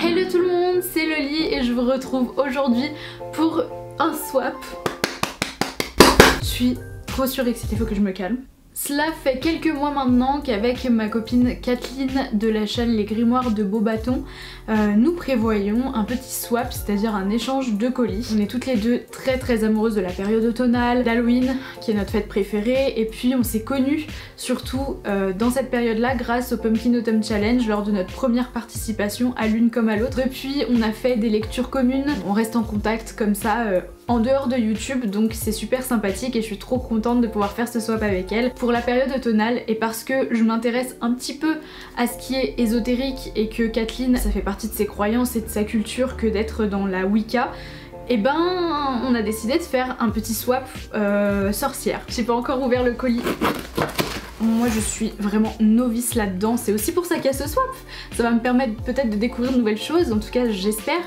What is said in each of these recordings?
Hello tout le monde, c'est Loli et je vous retrouve aujourd'hui pour un swap. Je suis trop surexcitée, faut que je me calme. Cela fait quelques mois maintenant qu'avec ma copine Kathleen de la chaîne Les Grimoires de Beaubaton, nous prévoyons un petit swap, c'est-à-dire un échange de colis. On est toutes les deux très amoureuses de la période automnale, d'Halloween, qui est notre fête préférée, et puis on s'est connus surtout dans cette période-là grâce au Pumpkin Autumn Challenge lors de notre première participation à l'une comme à l'autre. Depuis, on a fait des lectures communes, on reste en contact comme ça en dehors de YouTube, donc c'est super sympathique et je suis trop contente de pouvoir faire ce swap avec elle pour la période automnale, et parce que je m'intéresse un petit peu à ce qui est ésotérique et que Kathleen, ça fait partie de ses croyances et de sa culture que d'être dans la Wicca. Et ben on a décidé de faire un petit swap sorcière. J'ai pas encore ouvert le colis. Moi je suis vraiment novice là-dedans, c'est aussi pour ça qu'il y a ce swap. Ça va me permettre peut-être de découvrir de nouvelles choses, en tout cas j'espère.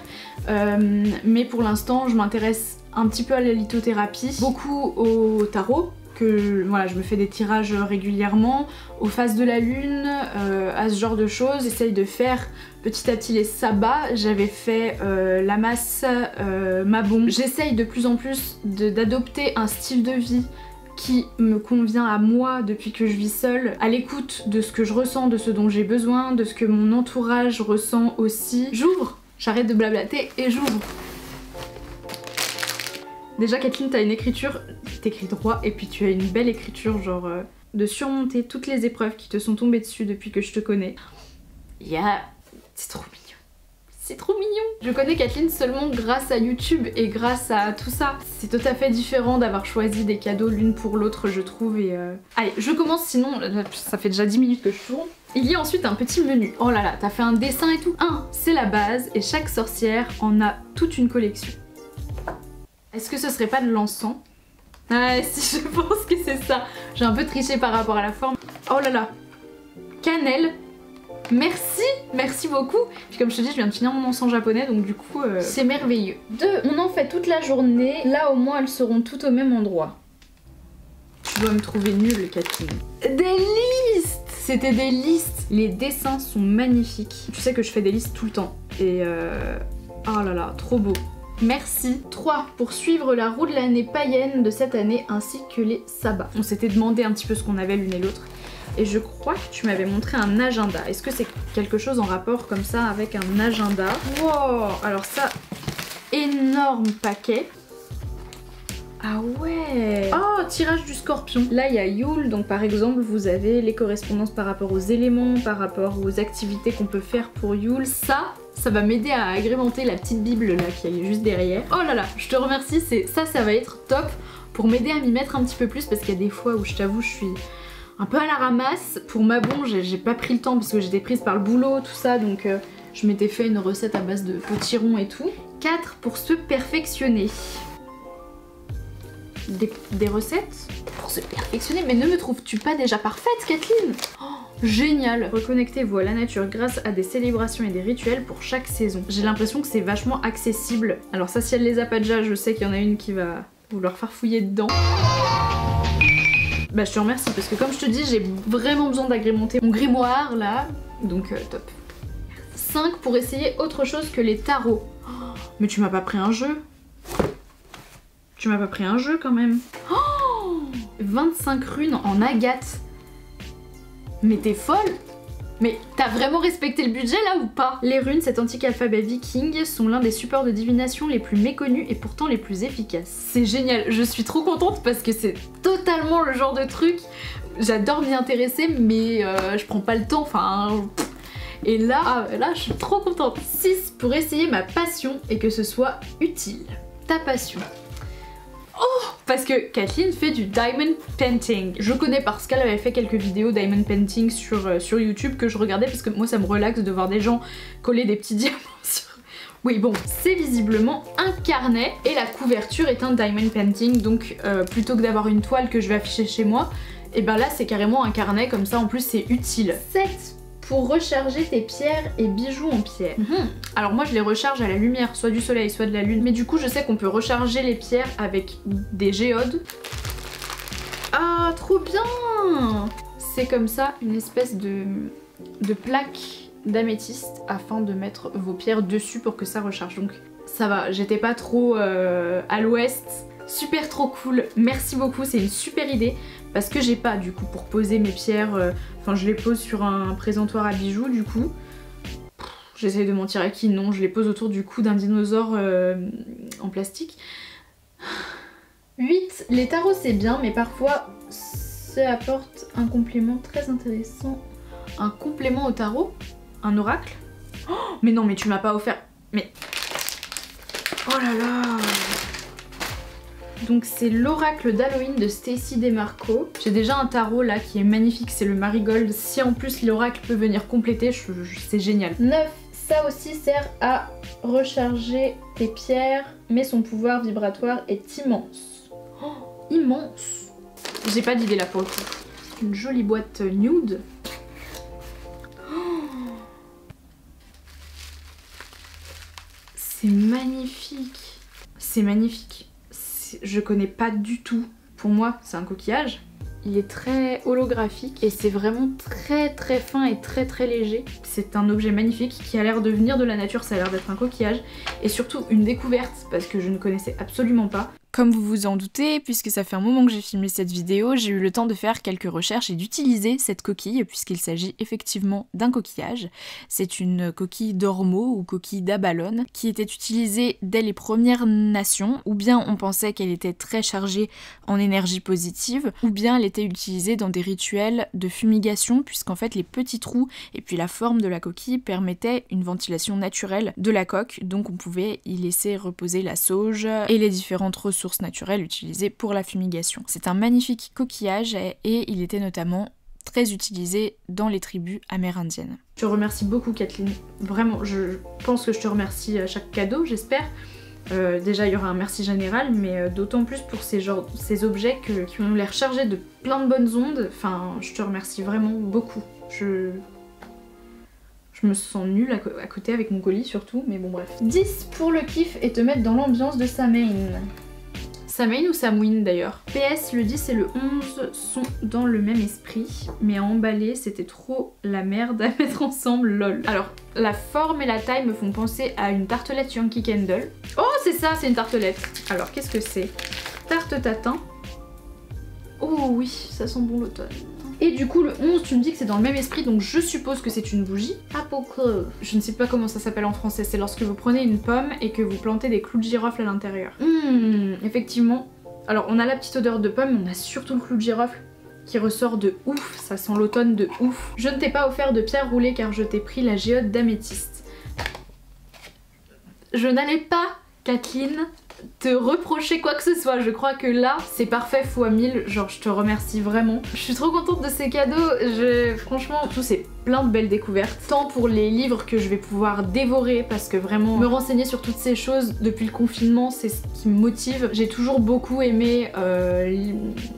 Mais pour l'instant je m'intéresse un petit peu à la lithothérapie, beaucoup au tarot, que voilà, je me fais des tirages régulièrement, aux phases de la lune, à ce genre de choses. J'essaye de faire petit à petit les sabbats, j'avais fait la masse, ma bombe. J'essaye de plus en plus d'adopter un style de vie qui me convient à moi depuis que je vis seule, à l'écoute de ce que je ressens, de ce dont j'ai besoin, de ce que mon entourage ressent aussi. J'ouvre, j'arrête de blablater et j'ouvre. Déjà Kathleen, t'as une écriture, t'écris droit et puis tu as une belle écriture, genre de surmonter toutes les épreuves qui te sont tombées dessus depuis que je te connais. C'est trop mignon. C'est trop mignon. Je connais Kathleen seulement grâce à YouTube et grâce à tout ça. C'est tout à fait différent d'avoir choisi des cadeaux l'une pour l'autre, je trouve. Et allez, je commence, sinon ça fait déjà 10 minutes que je tourne. Il y a ensuite un petit menu. Oh là là, t'as fait un dessin et tout. C'est la base et chaque sorcière en a toute une collection. Est-ce que ce serait pas de l'encens? Ah si, je pense que c'est ça. J'ai un peu triché par rapport à la forme. Oh là là. Cannelle. Merci, merci beaucoup. Puis comme je te dis, je viens de finir mon encens japonais, donc du coup, c'est merveilleux. 2. On en fait toute la journée. Là au moins, elles seront toutes au même endroit. Tu dois me trouver nulle, Kathleen. Des listes. C'était des listes. Les dessins sont magnifiques. Tu sais que je fais des listes tout le temps. Et oh là là, trop beau. Merci. 3. Pour suivre la roue de l'année païenne de cette année ainsi que les sabbats. On s'était demandé un petit peu ce qu'on avait l'une et l'autre. Et je crois que tu m'avais montré un agenda. Est-ce que c'est quelque chose en rapport comme ça avec un agenda? Wow. Alors ça, énorme paquet. Ah ouais. Oh, tirage du scorpion. Là il y a Yule, donc par exemple vous avez les correspondances par rapport aux éléments, par rapport aux activités qu'on peut faire pour Yule. Ça va m'aider à agrémenter la petite bible là qui est juste derrière. Oh là là, je te remercie, ça va être top pour m'aider à m'y mettre un petit peu plus, parce qu'il y a des fois où je t'avoue je suis un peu à la ramasse. Pour ma bombe j'ai pas pris le temps parce que j'étais prise par le boulot, tout ça, donc je m'étais fait une recette à base de potiron et tout. 4. Pour se perfectionner. Des recettes pour se perfectionner. Mais ne me trouves-tu pas déjà parfaite, Kathleen? Oh, génial. Reconnectez-vous à la nature grâce à des célébrations et des rituels pour chaque saison. J'ai l'impression que c'est vachement accessible. Alors ça, si elle les a pas déjà, je sais qu'il y en a une qui va vouloir farfouiller dedans. Bah je te remercie parce que comme je te dis, j'ai vraiment besoin d'agrémenter mon grimoire là. Donc top. 5. Pour essayer autre chose que les tarots. Oh, mais tu m'as pas pris un jeu? Tu m'as pas pris un jeu quand même? Oh, 25 runes en agate. Mais t'es folle? Mais t'as vraiment respecté le budget là ou pas? Les runes, cet antique alphabet viking, sont l'un des supports de divination les plus méconnus et pourtant les plus efficaces. C'est génial, je suis trop contente parce que c'est totalement le genre de truc. J'adore m'y intéresser mais je prends pas le temps, enfin... Et là, je suis trop contente. 6. Pour essayer ma passion et que ce soit utile. Ta passion. Oh, parce que Kathleen fait du diamond painting. Je connais parce qu'elle avait fait quelques vidéos diamond painting sur YouTube que je regardais parce que moi ça me relaxe de voir des gens coller des petits diamants sur... Oui bon, c'est visiblement un carnet et la couverture est un diamond painting, donc plutôt que d'avoir une toile que je vais afficher chez moi, et ben là c'est carrément un carnet, comme ça en plus c'est utile. 7. Pour recharger tes pierres et bijoux en pierre. Alors moi je les recharge à la lumière, soit du soleil, soit de la lune. Mais du coup je sais qu'on peut recharger les pierres avec des géodes. Ah trop bien. C'est comme ça, une espèce de plaque d'améthyste afin de mettre vos pierres dessus pour que ça recharge. Donc ça va, j'étais pas trop à l'ouest. Super trop cool, merci beaucoup, c'est une super idée parce que j'ai pas du coup pour poser mes pierres, enfin je les pose sur un présentoir à bijoux du coup. J'essaye de mentir à qui? Non, je les pose autour du cou d'un dinosaure en plastique. 8. Les tarots c'est bien mais parfois ça apporte un complément très intéressant. Un complément au tarot? Un oracle? Oh, mais non mais tu m'as pas offert... Mais... Oh là là! Donc c'est l'oracle d'Halloween de Stacy DeMarco. J'ai déjà un tarot là qui est magnifique, c'est le Marigold. Si en plus l'oracle peut venir compléter, c'est génial. 9. Ça aussi sert à recharger tes pierres, mais son pouvoir vibratoire est immense. Oh, immense! J'ai pas d'idée là pour le coup. C'est une jolie boîte nude. Oh, c'est magnifique. C'est magnifique. Je connais pas du tout. Pour moi, c'est un coquillage. Il est très holographique et c'est vraiment très fin et très léger. C'est un objet magnifique qui a l'air de venir de la nature, ça a l'air d'être un coquillage. Et surtout une découverte parce que je ne connaissais absolument pas. Comme vous vous en doutez, puisque ça fait un moment que j'ai filmé cette vidéo, j'ai eu le temps de faire quelques recherches et d'utiliser cette coquille, puisqu'il s'agit effectivement d'un coquillage. C'est une coquille d'ormeau ou coquille d'abalone, qui était utilisée dès les Premières Nations, ou bien on pensait qu'elle était très chargée en énergie positive, ou bien elle était utilisée dans des rituels de fumigation, puisqu'en fait les petits trous et puis la forme de la coquille permettaient une ventilation naturelle de la coque, donc on pouvait y laisser reposer la sauge et les différentes ressources naturelles utilisées pour la fumigation. C'est un magnifique coquillage et il était notamment très utilisé dans les tribus amérindiennes. Je te remercie beaucoup Kathleen, vraiment je pense que je te remercie à chaque cadeau, j'espère. Déjà il y aura un merci général, mais d'autant plus pour ces objets qui ont l'air chargés de plein de bonnes ondes. Enfin, je te remercie vraiment beaucoup. Je me sens nulle à côté avec mon colis surtout, mais bon bref. 10 pour le kiff et te mettre dans l'ambiance de Samhain. Samhain ou Samhain d'ailleurs. PS, le 10 et le 11 sont dans le même esprit, mais à emballer c'était trop la merde à mettre ensemble, lol. Alors, la forme et la taille me font penser à une tartelette Yankee Candle. Oh c'est ça, c'est une tartelette. Alors qu'est-ce que c'est? Tarte tatin. Oh oui, ça sent bon l'automne. Et du coup le 11 tu me dis que c'est dans le même esprit, donc je suppose que c'est une bougie. Apple clove. Je ne sais pas comment ça s'appelle en français, c'est lorsque vous prenez une pomme et que vous plantez des clous de girofle à l'intérieur. Effectivement. Alors on a la petite odeur de pomme, mais on a surtout le clou de girofle qui ressort de ouf, ça sent l'automne de ouf. Je ne t'ai pas offert de pierre roulée car je t'ai pris la géode d'améthyste. Je n'allais pas, Kathleen, te reprocher quoi que ce soit, je crois que là c'est parfait fois 1000, genre je te remercie vraiment. Je suis trop contente de ces cadeaux, franchement tout c'est plein de belles découvertes, tant pour les livres que je vais pouvoir dévorer parce que vraiment me renseigner sur toutes ces choses depuis le confinement c'est ce qui me motive. J'ai toujours beaucoup aimé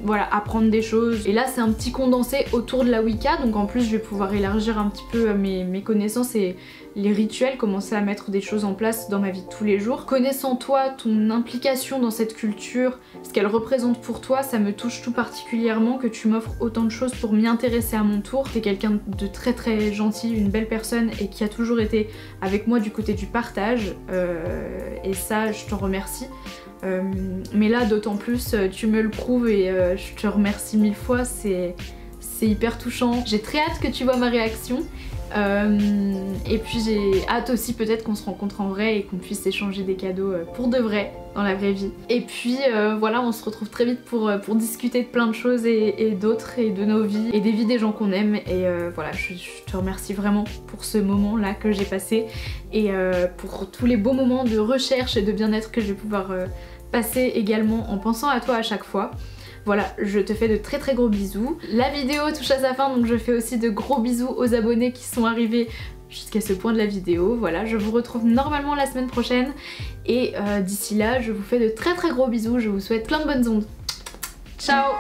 voilà, apprendre des choses et là c'est un petit condensé autour de la Wicca, donc en plus je vais pouvoir élargir un petit peu mes connaissances et les rituels, commencer à mettre des choses en place dans ma vie de tous les jours. Connaissant toi, ton implication dans cette culture, ce qu'elle représente pour toi, ça me touche tout particulièrement que tu m'offres autant de choses pour m'y intéresser à mon tour. T'es quelqu'un de très gentil, une belle personne et qui a toujours été avec moi du côté du partage et ça je t'en remercie. Mais là d'autant plus tu me le prouves et je te remercie 1000 fois, c'est hyper touchant. J'ai très hâte que tu vois ma réaction. Et puis j'ai hâte aussi peut-être qu'on se rencontre en vrai et qu'on puisse échanger des cadeaux pour de vrai dans la vraie vie. Et puis voilà, on se retrouve très vite pour discuter de plein de choses et d'autres et de nos vies et des vies des gens qu'on aime. Et voilà, je te remercie vraiment pour ce moment là que j'ai passé et pour tous les beaux moments de recherche et de bien-être que je vais pouvoir passer également en pensant à toi à chaque fois. Voilà, je te fais de très gros bisous. La vidéo touche à sa fin, donc je fais aussi de gros bisous aux abonnés qui sont arrivés jusqu'à ce point de la vidéo. Voilà, je vous retrouve normalement la semaine prochaine. Et d'ici là, je vous fais de très gros bisous. Je vous souhaite plein de bonnes ondes. Ciao!